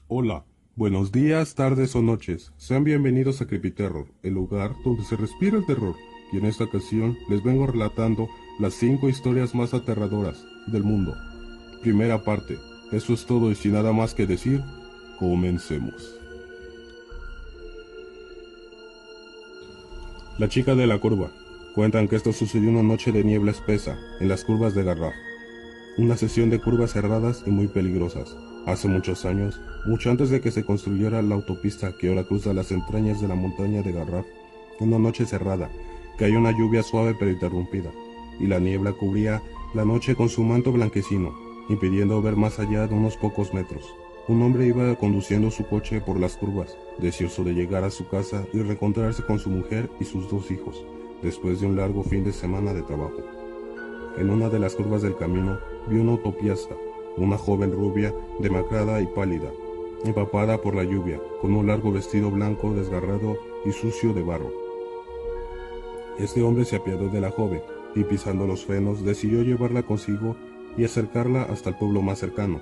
Hola, buenos días, tardes o noches. Sean bienvenidos a Creepy Terror, el lugar donde se respira el terror. Y en esta ocasión les vengo relatando las 5 historias más aterradoras del mundo. Primera parte. Eso es todo y sin nada más que decir, comencemos. La chica de la curva. Cuentan que esto sucedió una noche de niebla espesa, en las curvas de Garraf. Una sesión de curvas cerradas y muy peligrosas. Hace muchos años, mucho antes de que se construyera la autopista que ahora cruza las entrañas de la montaña de Garraf, una noche cerrada, cayó una lluvia suave pero interrumpida, y la niebla cubría la noche con su manto blanquecino, impidiendo ver más allá de unos pocos metros. Un hombre iba conduciendo su coche por las curvas, deseoso de llegar a su casa y reencontrarse con su mujer y sus 2 hijos, después de un largo fin de semana de trabajo. En una de las curvas del camino vio una autopista, una joven rubia, demacrada y pálida, empapada por la lluvia, con un largo vestido blanco desgarrado y sucio de barro. Este hombre se apiadó de la joven y pisando los frenos decidió llevarla consigo y acercarla hasta el pueblo más cercano.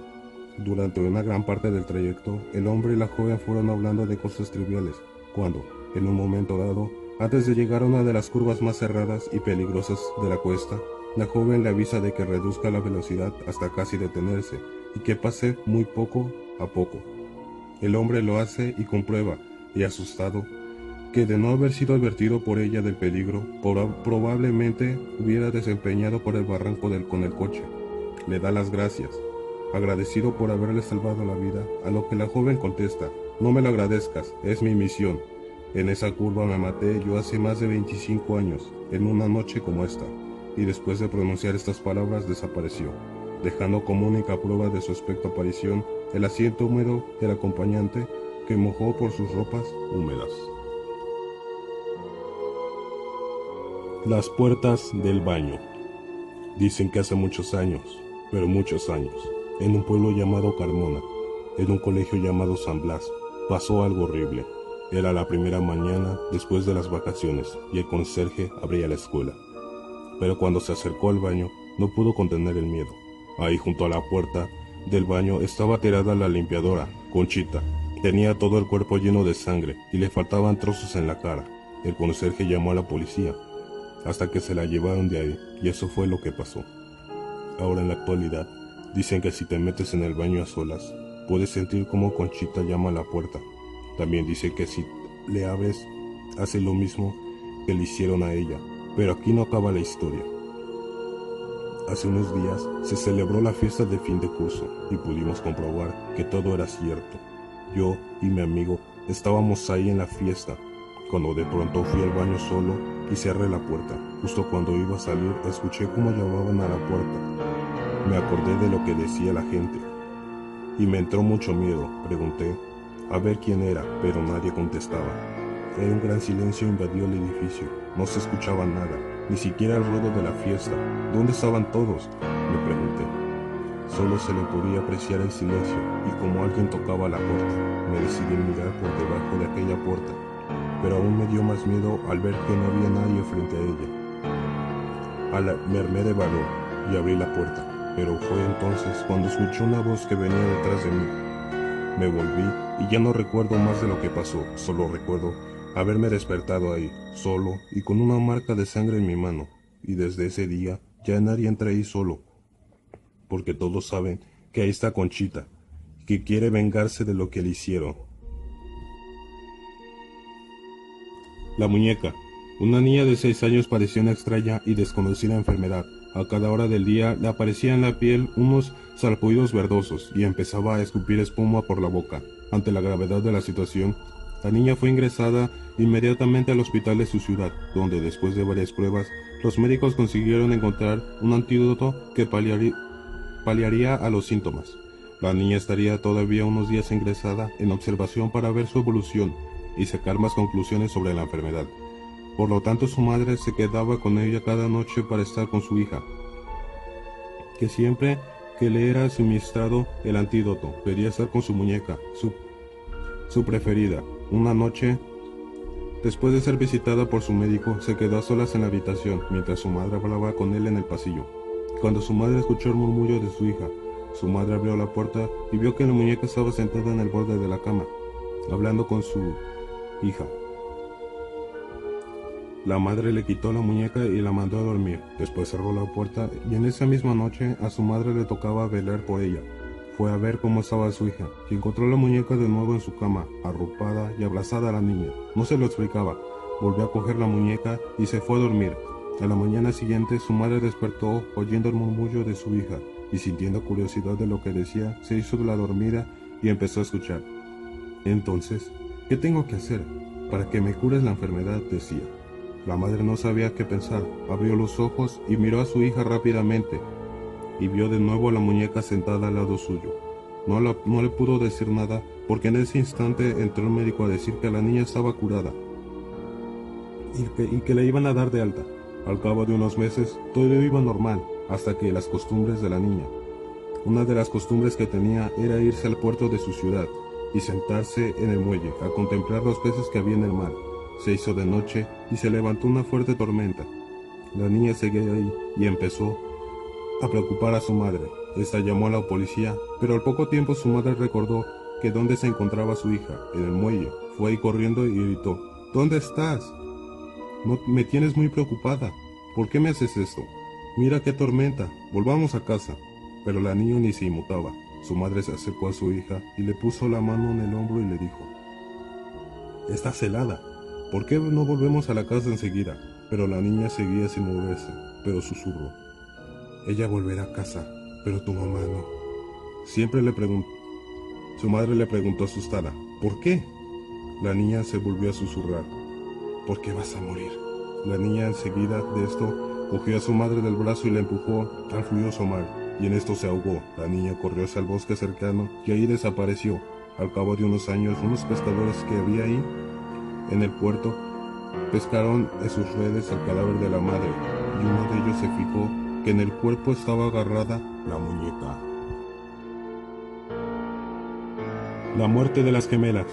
Durante una gran parte del trayecto, el hombre y la joven fueron hablando de cosas triviales, cuando, en un momento dado, antes de llegar a una de las curvas más cerradas y peligrosas de la cuesta, la joven le avisa de que reduzca la velocidad hasta casi detenerse y que pase muy poco a poco. El hombre lo hace y comprueba, y asustado, que de no haber sido advertido por ella del peligro, probablemente hubiera desempeñado por el barranco con el coche. Le da las gracias, agradecido por haberle salvado la vida, a lo que la joven contesta: no me lo agradezcas, es mi misión. En esa curva me maté yo hace más de 25 años, en una noche como esta. Y después de pronunciar estas palabras desapareció, dejando como única prueba de su aspecto aparición el asiento húmedo del acompañante que mojó por sus ropas húmedas. Las puertas del baño. Dicen que hace muchos años, pero muchos años, en un pueblo llamado Carmona, en un colegio llamado San Blas, pasó algo horrible. Era la primera mañana después de las vacaciones y el conserje abría la escuela. Pero cuando se acercó al baño, no pudo contener el miedo. Ahí junto a la puerta del baño estaba tirada la limpiadora, Conchita. Tenía todo el cuerpo lleno de sangre y le faltaban trozos en la cara. El conserje llamó a la policía, hasta que se la llevaron de ahí, y eso fue lo que pasó. Ahora en la actualidad, dicen que si te metes en el baño a solas, puedes sentir cómo Conchita llama a la puerta. También dice que si le abres, hace lo mismo que le hicieron a ella. Pero aquí no acaba la historia. Hace unos días se celebró la fiesta de fin de curso y pudimos comprobar que todo era cierto. Yo y mi amigo estábamos ahí en la fiesta, cuando de pronto fui al baño solo y cerré la puerta. Justo cuando iba a salir escuché cómo llamaban a la puerta. Me acordé de lo que decía la gente y me entró mucho miedo. Pregunté a ver quién era, pero nadie contestaba. Un gran silencio invadió el edificio. No se escuchaba nada, ni siquiera el ruido de la fiesta. ¿Dónde estaban todos?, me pregunté. Solo se le podía apreciar el silencio, y como alguien tocaba la puerta, me decidí mirar por debajo de aquella puerta, pero aún me dio más miedo al ver que no había nadie frente a ella. Me armé de valor y abrí la puerta, pero fue entonces cuando escuché una voz que venía detrás de mí. Me volví y ya no recuerdo más de lo que pasó, solo recuerdo haberme despertado ahí, solo y con una marca de sangre en mi mano, y desde ese día ya nadie entra ahí solo, porque todos saben que ahí está Conchita, que quiere vengarse de lo que le hicieron. La muñeca. Una niña de 6 años padecía una extraña y desconocida enfermedad. A cada hora del día le aparecían en la piel unos sarpullidos verdosos y empezaba a escupir espuma por la boca. Ante la gravedad de la situación, la niña fue ingresada inmediatamente al hospital de su ciudad, donde después de varias pruebas, los médicos consiguieron encontrar un antídoto que paliaría a los síntomas. La niña estaría todavía unos días ingresada en observación para ver su evolución y sacar más conclusiones sobre la enfermedad. Por lo tanto, su madre se quedaba con ella cada noche para estar con su hija, que siempre que le era suministrado el antídoto, pedía estar con su muñeca, su preferida. Una noche, después de ser visitada por su médico, se quedó a solas en la habitación, mientras su madre hablaba con él en el pasillo. Cuando su madre escuchó el murmullo de su hija, Su madre abrió la puerta y vio que la muñeca estaba sentada en el borde de la cama, hablando con su hija. La madre le quitó la muñeca y la mandó a dormir. Después cerró la puerta y en esa misma noche a su madre le tocaba velar por ella. Fue a ver cómo estaba su hija y encontró la muñeca de nuevo en su cama, arropada y abrazada a la niña. No se lo explicaba. Volvió a coger la muñeca y se fue a dormir. A la mañana siguiente su madre despertó oyendo el murmullo de su hija y sintiendo curiosidad de lo que decía, se hizo de la dormida y empezó a escuchar. Entonces, ¿qué tengo que hacer para que me cures la enfermedad?, decía. La madre no sabía qué pensar, abrió los ojos y miró a su hija rápidamente, y vio de nuevo a la muñeca sentada al lado suyo. No le pudo decir nada, porque en ese instante entró el médico a decir que la niña estaba curada, y que le iban a dar de alta. Al cabo de unos meses, todo iba normal, hasta que las costumbres de la niña. Una de las costumbres que tenía era irse al puerto de su ciudad, y sentarse en el muelle, a contemplar los peces que había en el mar. Se hizo de noche y se levantó una fuerte tormenta. La niña seguía ahí y empezó a preocupar a su madre. Esta llamó a la policía, pero al poco tiempo su madre recordó que dónde se encontraba su hija, en el muelle. Fue ahí corriendo y gritó: ¿Dónde estás? No, me tienes muy preocupada. ¿Por qué me haces esto? Mira qué tormenta, volvamos a casa. Pero la niña ni se inmutaba. Su madre se acercó a su hija y le puso la mano en el hombro y le dijo: Estás helada. ¿Por qué no volvemos a la casa enseguida? Pero la niña seguía sin moverse, pero susurró: Ella volverá a casa, pero tu mamá no. Siempre le preguntó. Su madre le preguntó asustada: ¿Por qué? La niña se volvió a susurrar: Porque vas a morir. La niña enseguida de esto cogió a su madre del brazo y la empujó al furioso mar, y en esto se ahogó. La niña corrió hacia el bosque cercano y ahí desapareció. Al cabo de unos años, unos pescadores que había ahí en el puerto pescaron en sus redes el cadáver de la madre, y uno de ellos se fijó que en el cuerpo estaba agarrada la muñeca. La muerte de las gemelas.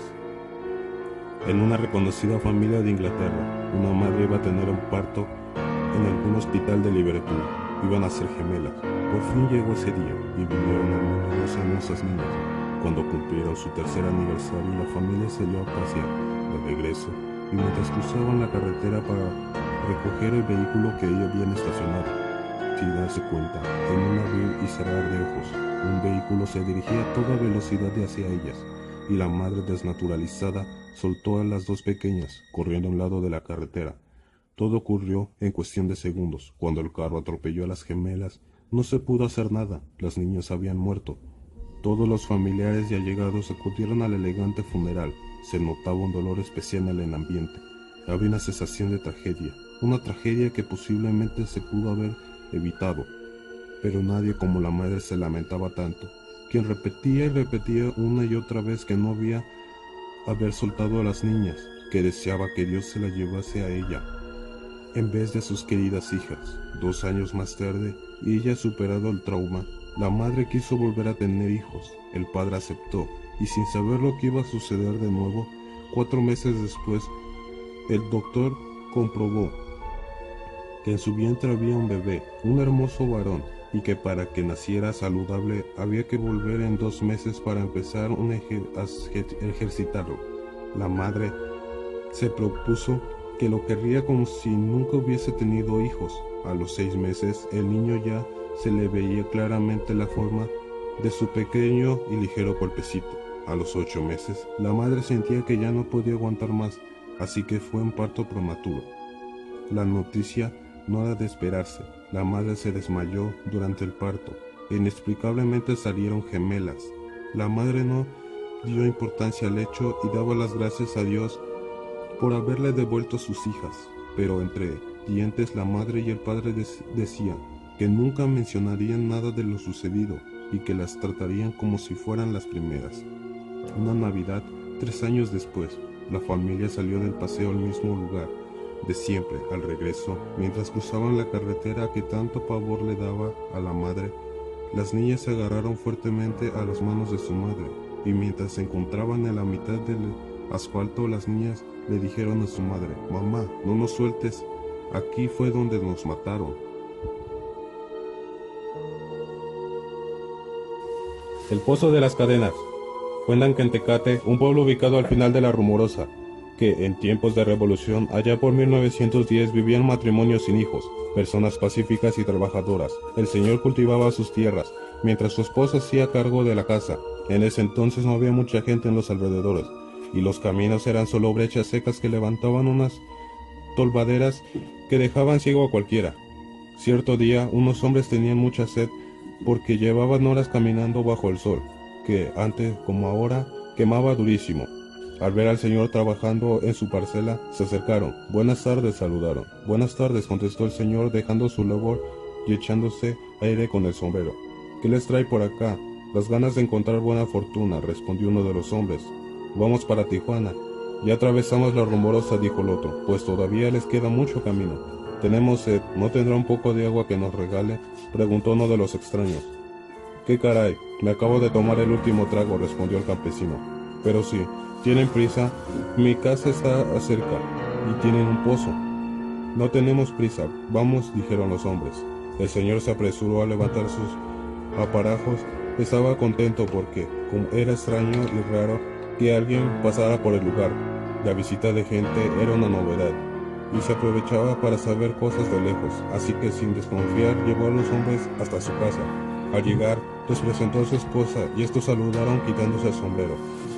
En una reconocida familia de Inglaterra, una madre iba a tener un parto en algún hospital de Liverpool. Iban a ser gemelas. Por fin llegó ese día y vivieron al mundo dos hermosas niñas. Cuando cumplieron su tercer aniversario, la familia salió a pasear de regreso, y mientras cruzaban la carretera para recoger el vehículo que ellos habían estacionado, sin darse cuenta, en un abrir y cerrar de ojos, un vehículo se dirigía a toda velocidad hacia ellas, y la madre desnaturalizada soltó a las dos pequeñas, corriendo a un lado de la carretera. Todo ocurrió en cuestión de segundos. Cuando el carro atropelló a las gemelas, no se pudo hacer nada, las niñas habían muerto. Todos los familiares y allegados acudieron al elegante funeral. Se notaba un dolor especial en el ambiente. Había una sensación de tragedia, una tragedia que posiblemente se pudo haber evitado, pero nadie como la madre se lamentaba tanto, quien repetía y repetía una y otra vez que no había haber soltado a las niñas, que deseaba que Dios se las llevase a ella, en vez de a sus queridas hijas. 2 años más tarde, y ella superado el trauma, la madre quiso volver a tener hijos. El padre aceptó, y sin saber lo que iba a suceder de nuevo, 4 meses después, el doctor comprobó que en su vientre había un bebé, un hermoso varón, y que para que naciera saludable había que volver en 2 meses para empezar a ejercitarlo. La madre se propuso que lo querría como si nunca hubiese tenido hijos. A los 6 meses, el niño ya se le veía claramente la forma de su pequeño y ligero cuerpecito. A los 8 meses, la madre sentía que ya no podía aguantar más, así que fue un parto prematuro. La noticia no era de esperarse. La madre se desmayó durante el parto. Inexplicablemente salieron gemelas. La madre no dio importancia al hecho y daba las gracias a Dios por haberle devuelto a sus hijas, pero entre dientes la madre y el padre decían que nunca mencionarían nada de lo sucedido y que las tratarían como si fueran las primeras. Una Navidad, 3 años después, la familia salió del paseo al mismo lugar de siempre. Al regreso, mientras cruzaban la carretera que tanto pavor le daba a la madre, las niñas se agarraron fuertemente a las manos de su madre, y mientras se encontraban en la mitad del asfalto, las niñas le dijeron a su madre: «Mamá, no nos sueltes, aquí fue donde nos mataron». El Pozo de las Cadenas. Cuentan que en Tecate, un pueblo ubicado al final de la Rumorosa, que en tiempos de revolución, allá por 1910, vivían matrimonios sin hijos, personas pacíficas y trabajadoras. El señor cultivaba sus tierras, mientras su esposa hacía cargo de la casa. En ese entonces no había mucha gente en los alrededores, y los caminos eran solo brechas secas que levantaban unas tolvaderas que dejaban ciego a cualquiera. Cierto día, unos hombres tenían mucha sed porque llevaban horas caminando bajo el sol, que antes como ahora quemaba durísimo. Al ver al señor trabajando en su parcela, se acercaron. Buenas tardes, saludaron. Buenas tardes, contestó el señor dejando su labor y echándose aire con el sombrero. ¿Qué les trae por acá? Las ganas de encontrar buena fortuna, respondió uno de los hombres. Vamos para Tijuana. Ya atravesamos la Rumorosa, dijo el otro, pues todavía les queda mucho camino. Tenemos sed, ¿no tendrá un poco de agua que nos regale?, preguntó uno de los extraños. ¿Qué caray? Me acabo de tomar el último trago, respondió el campesino. Pero sí, tienen prisa, mi casa está cerca, y tienen un pozo. No tenemos prisa, vamos, dijeron los hombres. El señor se apresuró a levantar sus aparajos. Estaba contento porque, como era extraño y raro que alguien pasara por el lugar, la visita de gente era una novedad, y se aprovechaba para saber cosas de lejos, así que sin desconfiar llevó a los hombres hasta su casa. Al llegar, les presentó a su esposa y estos saludaron quitándose el sombrero.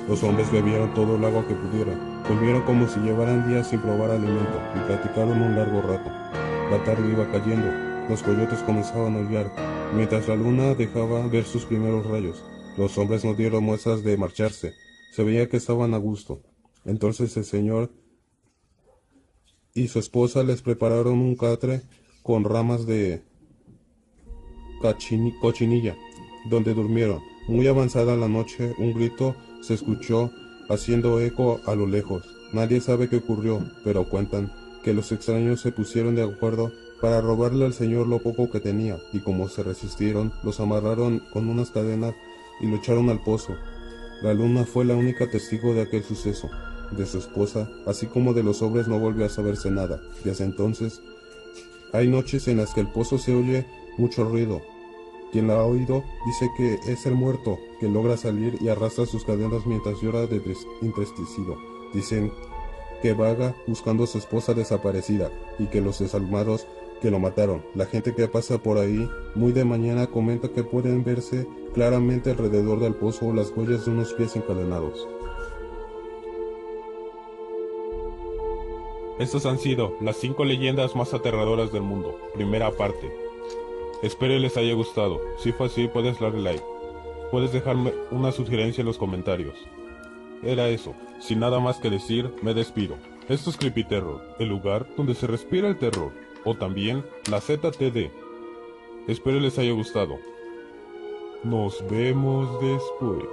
Los hombres bebieron todo el agua que pudieron, volvieron como si llevaran días sin probar alimento y platicaron un largo rato. La tarde iba cayendo, los coyotes comenzaban a aullar, mientras la luna dejaba ver sus primeros rayos. Los hombres no dieron muestras de marcharse, se veía que estaban a gusto. Entonces el señor y su esposa les prepararon un catre con ramas de cochinilla, donde durmieron. Muy avanzada la noche, un grito se escuchó haciendo eco a lo lejos. Nadie sabe qué ocurrió, pero cuentan que los extraños se pusieron de acuerdo para robarle al señor lo poco que tenía, y como se resistieron, los amarraron con unas cadenas y lo echaron al pozo. La luna fue la única testigo de aquel suceso. De su esposa, así como de los hombres, no volvió a saberse nada. Desde entonces, hay noches en las que el pozo se oye mucho ruido. Quien la ha oído dice que es el muerto que logra salir y arrastra sus cadenas mientras llora entristecido. Dicen que vaga buscando a su esposa desaparecida y que los desalmados que lo mataron. La gente que pasa por ahí muy de mañana comenta que pueden verse claramente alrededor del pozo las huellas de unos pies encadenados. Estas han sido las 5 leyendas más aterradoras del mundo, primera parte. Espero les haya gustado. Si fue así, puedes darle like. Puedes dejarme una sugerencia en los comentarios. Era eso. Sin nada más que decir, me despido. Esto es Creepy Terror, el lugar donde se respira el terror. O también la ZTD. Espero les haya gustado. Nos vemos después.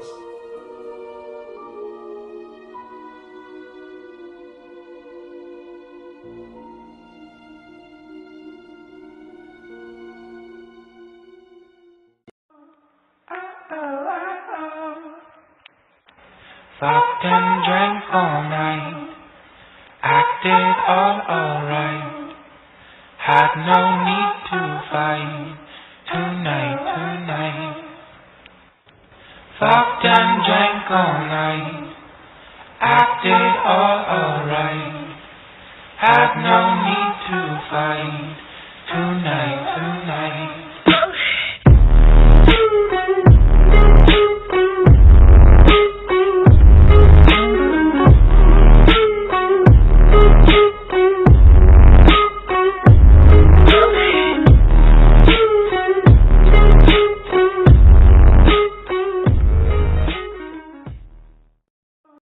Fucked and drank all night, acted all alright, had no need to fight, tonight. Fucked and drank all night, acted all alright, had no need to fight, tonight.